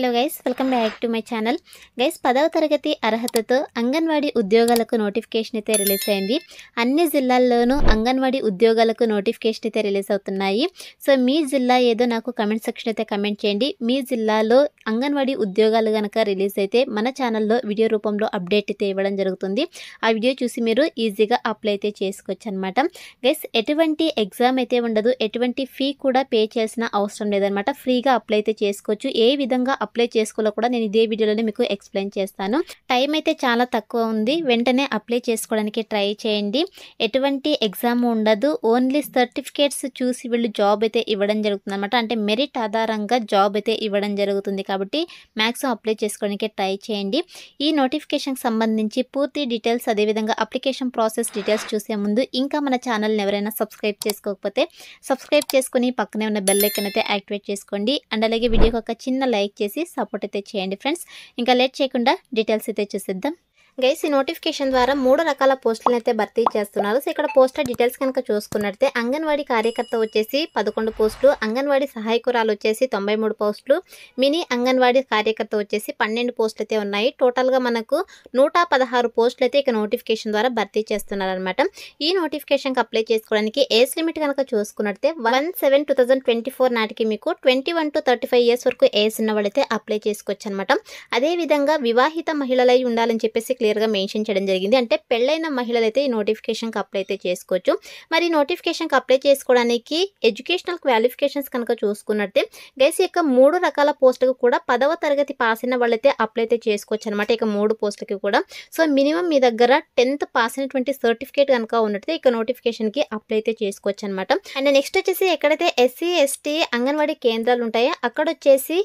Hello guys, welcome back to my channel. Guys, 10వ తరగతి అర్హతతో అంగన్వాడీ ఉద్యోగాలకు నోటిఫికేషన్ అయితే రిలీజ్ అయింది. అన్ని జిల్లాల్లోనూ అంగన్వాడీ ఉద్యోగాలకు నోటిఫికేషన్ అయితే రిలీజ్ అవుతున్నాయి. సో మీ జిల్లా ఏదో నాకు కమెంట్ సెక్షన్ అయితే కమెంట్ చేయండి. మీ జిల్లాలో అంగన్వాడీ ఉద్యోగాలు కనుక రిలీజ్ అయితే మన ఛానల్లో వీడియో రూపంలో అప్డేట్ అయితే ఇవ్వడం జరుగుతుంది. ఆ వీడియో చూసి మీరు ఈజీగా అప్లై అయితే చేసుకోవచ్చు అనమాట. గైస్, ఎటువంటి ఎగ్జామ్ అయితే ఉండదు, ఎటువంటి ఫీ కూడా పే చేయాల్సిన అవసరం లేదనమాట. ఫ్రీగా అప్లై అయితే చేసుకోవచ్చు. ఏ విధంగా అప్లై చేసుకోవాలో కూడా నేను ఇదే వీడియోలో మీకు ఎక్స్ప్లెయిన్ చేస్తాను. టైం అయితే చాలా తక్కువ ఉంది, వెంటనే అప్లై చేసుకోవడానికి ట్రై చేయండి. ఎటువంటి ఎగ్జామ్ ఉండదు, ఓన్లీ సర్టిఫికేట్స్ చూసి వీళ్ళు జాబ్ అయితే ఇవ్వడం జరుగుతుంది అనమాట. అంటే మెరిట్ ఆధారంగా జాబ్ అయితే ఇవ్వడం జరుగుతుంది కాబట్టి మ్యాక్సిమం అప్లై చేసుకోవడానికి ట్రై చేయండి. ఈ నోటిఫికేషన్కి సంబంధించి పూర్తి డీటెయిల్స్, అదేవిధంగా అప్లికేషన్ ప్రాసెస్ డీటెయిల్స్ చూసే ముందు ఇంకా మన ఛానల్ని ఎవరైనా సబ్స్క్రైబ్ చేసుకోకపోతే సబ్స్క్రైబ్ చేసుకుని పక్కనే ఉన్న బెల్ ఐకాన్ అయితే యాక్టివేట్ చేసుకోండి. అండ్ అలాగే వీడియోకి ఒక చిన్న లైక్ చేసి సపోర్ట్ అయితే చేయండి ఫ్రెండ్స్. ఇంకా లేట్ చేయకుండా డీటెయిల్స్ అయితే చూసేద్దాం. గైస్, ఈ నోటిఫికేషన్ ద్వారా 3 రకాల పోస్టులను అయితే భర్తీ చేస్తున్నారు. సో ఇక్కడ పోస్టర్ డీటెయిల్స్ కనుక చూసుకున్నట్లయితే అంగన్వాడీ కార్యకర్త వచ్చేసి 11 పోస్టులు, అంగన్వాడీ సహాయకురాలు వచ్చేసి 93 పోస్టులు, మినీ అంగన్వాడీ కార్యకర్త వచ్చేసి 12 పోస్టులు అయితే ఉన్నాయి. టోటల్గా మనకు 116 పోస్టులు అయితే ఇక నోటిఫికేషన్ ద్వారా భర్తీ చేస్తున్నారు అనమాట. ఈ నోటిఫికేషన్కి అప్లై చేసుకోవడానికి ఏజ్ లిమిట్ కనుక చూసుకున్నట్లయితే 1/7/2024 నాటికి మీకు 21 to 35 ఇయర్స్ వరకు ఏజ్ ఉన్న వాళ్ళైతే అప్లై చేసుకోవచ్చు అనమాట. అదేవిధంగా వివాహిత మహిళలై ఉండాలని చెప్పేసి క్లియర్గా మెన్షన్ చేయడం జరిగింది. అంటే పెళ్ళైన మహిళలు అయితే ఈ నోటిఫికేషన్కి అప్లై అయితే చేసుకోవచ్చు. మరి నోటిఫికేషన్కి అప్లై చేసుకోవడానికి ఎడ్యుకేషనల్ క్వాలిఫికేషన్స్ కనుక చూసుకున్నట్టే గైస్, ఇక 3 రకాల పోస్టులకు కూడా 10వ తరగతి పాస్ అయిన వాళ్ళైతే అప్లై అయితే చేసుకోవచ్చు అనమాట. ఇక 3 పోస్టులకి కూడా సో మినిమం మీ దగ్గర 10th పాస్ అయినటువంటి సర్టిఫికేట్ కనుక ఉన్నట్టే ఇక నోటిఫికేషన్కి అప్లై అయితే చేసుకోవచ్చు అనమాట. అండ్ నెక్స్ట్ వచ్చేసి ఎక్కడైతే ఎస్సీ ఎస్టీ అంగన్వాడీ కేంద్రాలు ఉంటాయో అక్కడ వచ్చేసి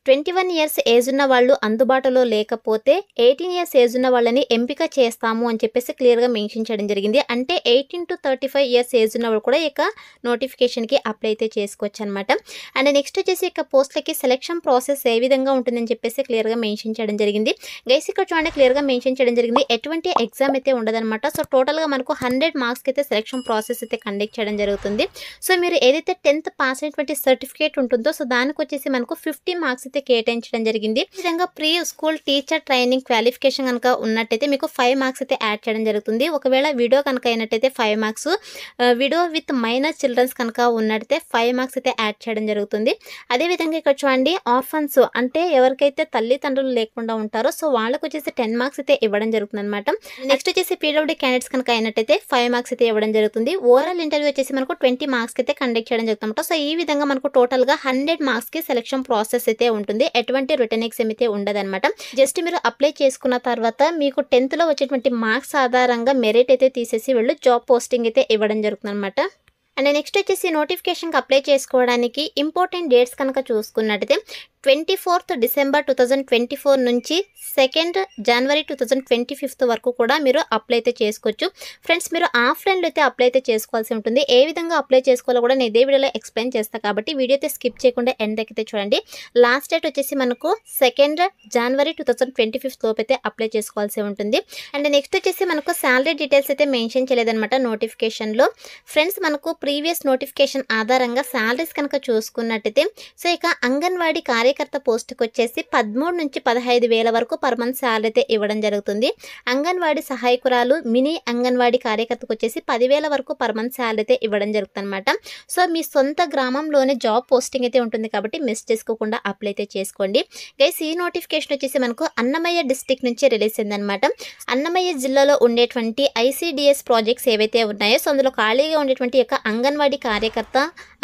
21 ఇయర్స్ ఏజ్ ఉన్న వాళ్ళు అందుబాటులో లేకపోతే 18 ఇయర్స్ ఏజ్ ఉన్న వాళ్ళని ఎంపిక చేస్తాము అని చెప్పేసి క్లియర్గా మెన్షన్ చేయడం జరిగింది. అంటే 18 to 35 ఇయర్స్ ఏజ్ ఉన్న వాళ్ళు కూడా ఇక నోటిఫికేషన్కి అప్లై అయితే చేసుకోవచ్చు అనమాట. అండ్ నెక్స్ట్ వచ్చేసి ఇక పోస్టులకి సెలెక్షన్ ప్రాసెస్ ఏ విధంగా ఉంటుందని చెప్పేసి క్లియర్గా మెన్షన్ చేయడం జరిగింది. గైస్, ఇక్కడ చూడండి క్లియర్గా మెన్షన్ చేయడం జరిగింది. ఎటువంటి ఎగ్జామ్ అయితే ఉండదన్నమాట. సో టోటల్గా మనకు 100 మార్క్స్కి అయితే సెలెక్షన్ ప్రాసెస్ అయితే కండక్ట్ చేయడం జరుగుతుంది. సో మీరు ఏదైతే 10th పాస్ అయినటువంటి సర్టిఫికేట్ ఉంటుందో సో దానికి వచ్చేసి మనకు 50 మార్క్స్ కేటాయించడం జరిగింది. ఈ విధంగా pre school teacher training qualification కనుక ఉన్నట్టయితే మీకు 5 మార్క్స్ అయితే యాడ్ చేయడం జరుగుతుంది. ఒకవేళ వీడియో కనుక అయినట్టయితే 5 marks, video with minor childrens కనుక ఉన్నట్టయితే 5 మార్క్స్ అయితే యాడ్ చేయడం జరుగుతుంది. అదేవిధంగా ఇక్కడ చూడండి ఆర్ఫన్స్, అంటే ఎవరికైతే తల్లిదండ్రులు లేకుండా ఉంటారో సో వాళ్ళకి వచ్చేసి 10 మార్క్స్ అయితే ఇవ్వడం జరుగుతుంది అనమాట. నెక్స్ట్ వచ్చేసి పీడబ్ల్యూడీ క్యాండిడేట్స్ కనుక అయినట్టయితే 5 మార్క్స్ అయితే ఇవ్వడం జరుగుతుంది. ఓవరాల్ ఇంటర్వ్యూ వచ్చేసి మనకు 20 మార్క్స్ అయితే కండక్ట్ చేయడం జరుగుతుంది అనమాట. సో ఈ విధంగా మనకు టోటల్గా 100 మార్క్స్కి సెలెక్షన్ ప్రాసెస్ అయితే ఉంటుంది. ఎటువంటి రిటర్న్ ఎగ్జామ్ అయితే ఉండదన్నమాట. జస్ట్ మీరు అప్లై చేసుకున్న తర్వాత మీకు 10th లో వచ్చేటువంటి మార్క్స్ ఆధారంగా మెరిట్ అయితే తీసేసి వీళ్ళు జాబ్ పోస్టింగ్ అయితే ఇవ్వడం జరుగుతుంది అనమాట. అండ్ నెక్స్ట్ వచ్చేసి నోటిఫికేషన్కి అప్లై చేసుకోవడానికి ఇంపార్టెంట్ డేట్స్ కనుక చూసుకున్నట్టయితే 24th December 2024 నుంచి 2nd January 2025 వరకు కూడా మీరు అప్లై అయితే చేసుకోవచ్చు. ఫ్రెండ్స్, మీరు ఆఫ్లైన్లో అయితే అప్లై అయితే చేసుకోవాల్సి ఉంటుంది. ఏ విధంగా అప్లై చేసుకోవాలో కూడా నేను ఇదే వీడియోలో ఎక్స్ప్లెయిన్ చేస్తాను కాబట్టి వీడియో అయితే స్కిప్ చేయకుండా ఎండ్ అయితే చూడండి. లాస్ట్ డేట్ వచ్చేసి మనకు 2nd January 2025 లోపు అయితే అప్లై చేసుకోవాల్సి ఉంటుంది. అండ్ నెక్స్ట్ వచ్చేసి మనకు శాలరీ డీటెయిల్స్ అయితే మెన్షన్ చేయలేదన్నమాట నోటిఫికేషన్లో. ఫ్రెండ్స్, మనకు ప్రీవియస్ నోటిఫికేషన్ ఆధారంగా శాలరీస్ కనుక చూసుకున్నట్టయితే సో ఇక అంగన్వాడీ కార్యకర్త పోస్టుకి వచ్చేసి 13 నుంచి 15 వేల వరకు పర్ మంత్ శాలరీ అయితే ఇవ్వడం జరుగుతుంది. అంగన్వాడీ సహాయకురాలు మినీ అంగన్వాడీ కార్యకర్తకు వచ్చేసి 10,000 వరకు పర్ మంత్ శాలరీ అయితే ఇవ్వడం జరుగుతుంది అనమాట. సో మీ సొంత గ్రామంలోనే జాబ్ పోస్టింగ్ అయితే ఉంటుంది కాబట్టి మిస్ చేసుకోకుండా అప్లై అయితే చేసుకోండి. గైస్, ఈ నోటిఫికేషన్ వచ్చేసి మనకు అన్నమయ్య డిస్ట్రిక్ట్ నుంచి రిలీజ్ అయిందనమాట. అన్నమయ్య జిల్లాలో ఉండేటువంటి ఐసిడిఎస్ ప్రాజెక్ట్స్ ఏవైతే ఉన్నాయో సో అందులో ఖాళీగా ఉండేటువంటి యొక్క అంగన్వాడీ కార్యకర్త,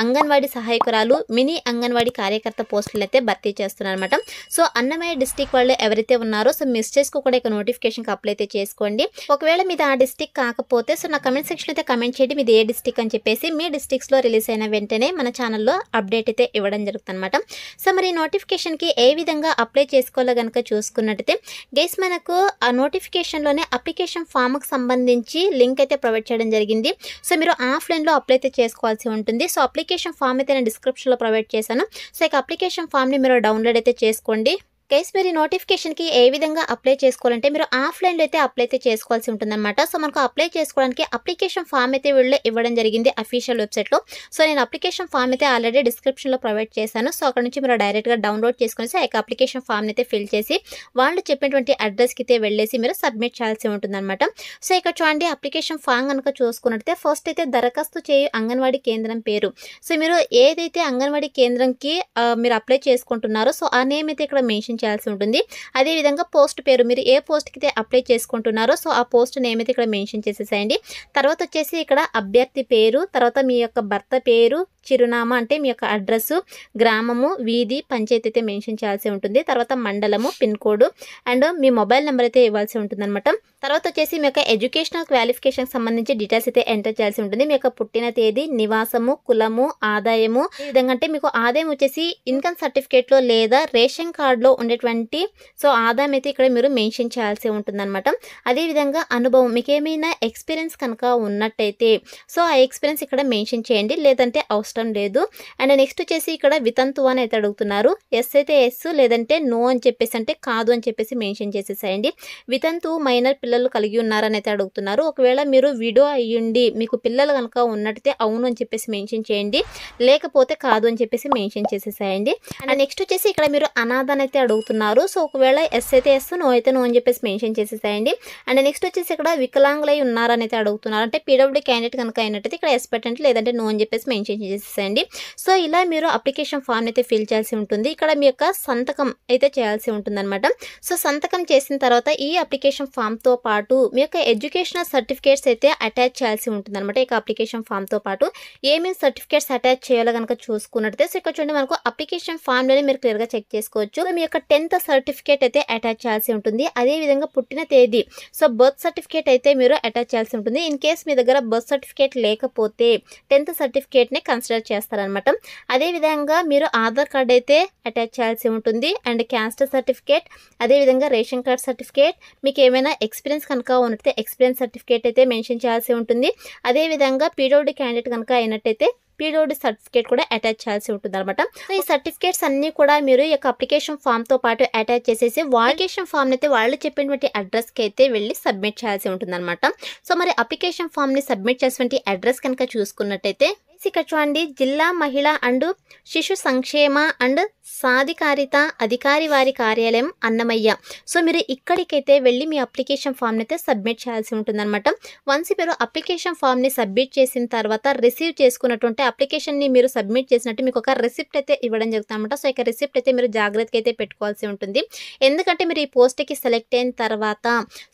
అంగన్వాడీ సహాయకురాలు, మినీ అంగన్వాడీ కార్యకర్త పోస్టులు అయితే భర్తీ చేస్తున్నారు అనమాట. సో అన్నమయ్య డిస్ట్రిక్ట్ వాళ్ళు ఎవరైతే ఉన్నారో సో మిస్ చేసుకోకుండా ఇక నోటిఫికేషన్కి అప్లై అయితే చేసుకోండి. ఒకవేళ మీది ఆ డిస్ట్రిక్ట్ కాకపోతే సో నా కమెంట్ సెక్షన్ అయితే కమెంట్ చేయండి మీది ఏ డిస్ట్రిక్ట్ అని చెప్పేసి. మీ డిస్ట్రిక్ట్స్లో రిలీజ్ అయిన వెంటనే మన ఛానల్లో అప్డేట్ అయితే ఇవ్వడం జరుగుతుంది అనమాట. సో మరి నోటిఫికేషన్కి ఏ విధంగా అప్లై చేసుకోవాలో కనుక చూసుకున్నట్టయితే గైస్, మనకు ఆ నోటిఫికేషన్లోనే అప్లికేషన్ ఫామ్కి సంబంధించి లింక్ అయితే ప్రొవైడ్ చేయడం జరిగింది. సో మీరు ఆఫ్లైన్లో అప్లై అయితే చేసుకోవాల్సి ఉంటుంది. సో అప్లికేషన్ ఫామ్ అయితే నేను డిస్క్రిప్షన్లో ప్రొవైడ్ చేశాను. సో ఇక అప్లికేషన్ ఫామ్ని మీరు డౌన్లోడ్ అయితే చేసుకోండి. గైస్ మీరు ఈ నోటిఫికేషన్‌కి ఏ విధంగా అప్లై చేసుకోవాలంటే మీరు ఆఫ్‌లైన్‌లో అయితే అప్లై అయితే చేసుకోవాల్సి ఉంటుందన్నమాట. సో, మనకు అప్లై చేసుకోవడానికి అప్లికేషన్ ఫామ్ అయితే వీళ్ళు ఇవ్వడం జరిగింది అఫీషియల్ వెబ్‌సైట్‌లో. సో, నేను అప్లికేషన్ ఫామ్ అయితే ఆల్రెడీ డిస్క్రిప్షన్‌లో ప్రొవైడ్ చేశాను. సో, అక్కడ నుంచి మీరు డైరెక్ట్‌గా డౌన్‌లోడ్ చేసుకొని ఆ యొక్క అప్లికేషన్ ఫామ్‌ని అయితే ఫిల్ చేసి వాళ్ళు చెప్పినటువంటి అడ్రస్‌కి అయితే వెళ్ళేసి మీరు సబ్మిట్ చేయాల్సి ఉంటుందన్నమాట. సో, ఇక్కడ చూడండి అప్లికేషన్ ఫామ్ గనుక చూసుకున్నట్లయితే ఫస్ట్ అయితే దరఖాస్తు చేయు అంగన్వాడీ కేంద్రం పేరు. సో, మీరు ఏదైతే అంగన్వాడీ కేంద్రంకి మీరు అప్లై చేసుకుంటున్నారో సో, ఆ నేమ్ అయితే ఇక్కడ మెన్షన్ చేయాల్సి ఉంటుంది. అదేవిధంగా పోస్ట్ పేరు మీరు ఏ పోస్ట్‌కి అయితే అప్లై చేసుకుంటున్నారో సో, ఆ పోస్ట్ నేమ్ అయితే ఇక్కడ మెన్షన్ చేసేసేయండి. తర్వాత వచ్చేసి ఇక్కడ అభ్యర్థి పేరు, తర్వాత మీ యొక్క భర్త పేరు, చిరునామా అంటే మీ యొక్క అడ్రస్సు, గ్రామము, వీధి, పంచాయతీ అయితే మెన్షన్ చేయాల్సి ఉంటుంది. తర్వాత మండలము, pin code and me mobile number అయితే ఇవ్వాల్సి ఉంటుందన్నమాట. తర్వాత వచ్చేసి మీ యొక్క ఎడ్యుకేషనల్ క్వాలిఫికేషన్‌కి సంబంధించి డీటెయిల్స్ అయితే ఎంటర్ చేయాల్సి ఉంటుంది. మీ యొక్క పుట్టిన తేదీ, నివాసము, కులము, ఆదాయము, ఈ విధంగా అంటే మీకు ఆదాయం వచ్చేసి ఇన్‌కమ్ సర్టిఫికేట్‌లో లేదా రేషన్ కార్డ్‌లో ఉండేటువంటి సో, ఆదాయం అయితే ఇక్కడ మీరు మెన్షన్ చేయాల్సి ఉంటుందన్నమాట. అదేవిధంగా అనుభవం మీకేమైనా ఎక్స్‌పీరియన్స్ కనుక ఉన్నట్టయితే సో, ఆ ఎక్స్‌పీరియన్స్ ఇక్కడ మెన్షన్ చేయండి. లేదంటే అవసరం లేదు. అండ్ నెక్స్ట్ వచ్చేసి ఇక్కడ వితంతువు అని అయితే అడుగుతున్నారు. ఎస్ అయితే ఎస్ లేదంటే నో అని చెప్పేసి అంటే కాదు అని చెప్పేసి మెన్షన్ చేసేసేయండి. వితంతువు మైనర్ పిల్లలు కలిగి ఉన్నారని అయితే అడుగుతున్నారు. ఒకవేళ మీరు విడో అయ్యుండి మీకు పిల్లలు కనుక ఉన్నట్టయితే అవును అని చెప్పేసి మెన్షన్ చేయండి. లేకపోతే కాదు అని చెప్పేసి మెన్షన్ చేసేసేయండి. అండ్ నెక్స్ట్ వచ్చేసి ఇక్కడ మీరు అనాథ అని అయితే అడుగుతున్నారు. సో, ఒకవేళ ఎస్ అయితే ఎస్, నో అయితే నో అని చెప్పేసి మెన్షన్ చేసేసేయండి. అండ్ నెక్స్ట్ వచ్చేసి ఇక్కడ వికలాంగులై ఉన్నారని అయితే అడుగుతున్నారు. అంటే పీడబ్ల్యూడీ క్యాండిడేట్ కనుక అయినట్టయితే ఇక్కడ ఎస్ పెట్టండి లేదంటే నో అని చెప్పేసి మెన్షన్ చేసేసేయండి. సో, ఇలా మీరు అప్లికేషన్ ఫామ్ అయితే ఫిల్ చేయాల్సి ఉంటుంది. ఇక్కడ మీ యొక్క సంతకం అయితే చేయాల్సి ఉంటుందన్నమాట. సో, సంతకం చేసిన తర్వాత ఈ అప్లికేషన్ ఫామ్‌తో పాటు మీ యొక్క ఎడ్యుకేషనల్ సర్టిఫికేట్స్ అయితే అటాచ్ చేయాల్సి ఉంటుందన్నమాట. ఈ అప్లికేషన్ ఫామ్‌తో పాటు ఏమేమి సర్టిఫికేట్స్ అటాచ్ చేయాలో కనుక చూసుకున్నట్టయితే సో, ఇక్కడ చూడండి మనకు అప్లికేషన్ ఫామ్‌లోనే మీరు క్లియర్‌గా చెక్ చేసుకోవచ్చు. మీ యొక్క 10th సర్టిఫికేట్ అయితే అటాచ్ చేయాల్సి ఉంటుంది. అదేవిధంగా పుట్టిన తేదీ సో, బర్త్ సర్టిఫికేట్ అయితే మీరు అటాచ్ చేయాల్సి ఉంటుంది. ఇన్ కేస్ మీ దగ్గర బర్త్ సర్టిఫికేట్ లేకపోతే 10th సర్టిఫికేట్‌ని కన్సిడర్ చేస్తారనమాట. అదేవిధంగా మీరు ఆధార్ కార్డ్ అయితే అటాచ్ చేయాల్సి ఉంటుంది. అండ్ క్యాస్ట్ సర్టిఫికేట్, అదేవిధంగా రేషన్ కార్డ్ సర్టిఫికేట్, మీకు ఏమైనా ఎక్స్పీరియన్స్ కనుక ఉన్నట్టయితే ఎక్స్పీరియన్స్ సర్టిఫికేట్ అయితే మెన్షన్ చేయాల్సి ఉంటుంది. అదేవిధంగా పీడబ్ల్యూడీ క్యాండిడేట్ కనుక అయినట్టయితే పీడబ్ల్యూడీ సర్టిఫికేట్ కూడా అటాచ్ చేయాల్సి ఉంటుందన్నమాట. సో, ఈ సర్టిఫికేట్స్ అన్నీ కూడా మీరు ఈ యొక్క అప్లికేషన్ ఫామ్‌తో పాటు అటాచ్ చేసేసి అప్లికేషన్ ఫామ్‌ని అయితే వాళ్ళు చెప్పినటువంటి అడ్రస్‌కి అయితే వెళ్ళి సబ్మిట్ చేయాల్సి ఉంటుందన్నమాట. సో, మరి అప్లికేషన్ ఫామ్‌ని సబ్మిట్ చేసినటువంటి అడ్రస్ కనుక చూసుకున్నట్టయితే ఇక్కడ చూడండి జిల్లా మహిళా అండ్ శిశు సంక్షేమ అండ్ సాధికారిత అధికారి వారి కార్యాలయం అన్నమయ్య. సో, మీరు ఇక్కడికైతే వెళ్ళి మీ అప్లికేషన్ ఫామ్‌ని అయితే సబ్మిట్ చేయాల్సి ఉంటుందన్నమాట. వన్స్ మీరు అప్లికేషన్ ఫామ్‌ని సబ్మిట్ చేసిన తర్వాత రిసీవ్ చేసుకున్నటువంటి అప్లికేషన్‌ని మీరు సబ్మిట్ చేసినట్టు మీకు ఒక రిసిప్ట్ అయితే ఇవ్వడం జరుగుతుందన్నమాట. సో, ఇక రిసిప్ట్ అయితే మీరు జాగ్రత్తగా అయితే పెట్టుకోవాల్సి ఉంటుంది. ఎందుకంటే మీరు ఈ పోస్ట్‌కి సెలెక్ట్ అయిన తర్వాత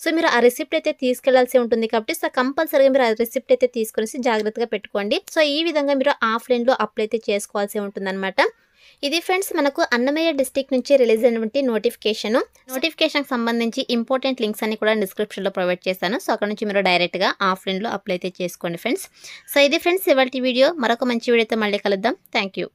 సో, మీరు ఆ రిసిప్ట్ అయితే తీసుకెళ్లాల్సి ఉంటుంది కాబట్టి సో, కంపల్సరీగా మీరు ఆ రిసిప్ట్ అయితే తీసుకొనేసి జాగ్రత్తగా పెట్టుకోండి. సో, ఈ విధంగా మీరు ఆఫ్‌లైన్‌లో అప్లై అయితే చేసుకోవాల్సి ఉంటుందన్నమాట. ఇది ఫ్రెండ్స్ మనకు అన్నమయ్య డిస్ట్రిక్ట్ నుంచి రిలీజ్ అయినటువంటి నోటిఫికేషన్కి సంబంధించి ఇంపార్టెంట్ లింక్స్ అన్ని కూడా డిస్క్రిప్షన్లో ప్రొవైడ్ చేశాను. సో, అక్కడ నుంచి మీరు డైరెక్ట్గా ఆఫ్లైన్లో అప్లై అయితే చేసుకోండి ఫ్రెండ్స్. సో, ఇది ఫ్రెండ్స్ ఇవాల్టి వీడియో. మరొక మంచి వీడియోతో మళ్ళీ కలుద్దాం. Thank you.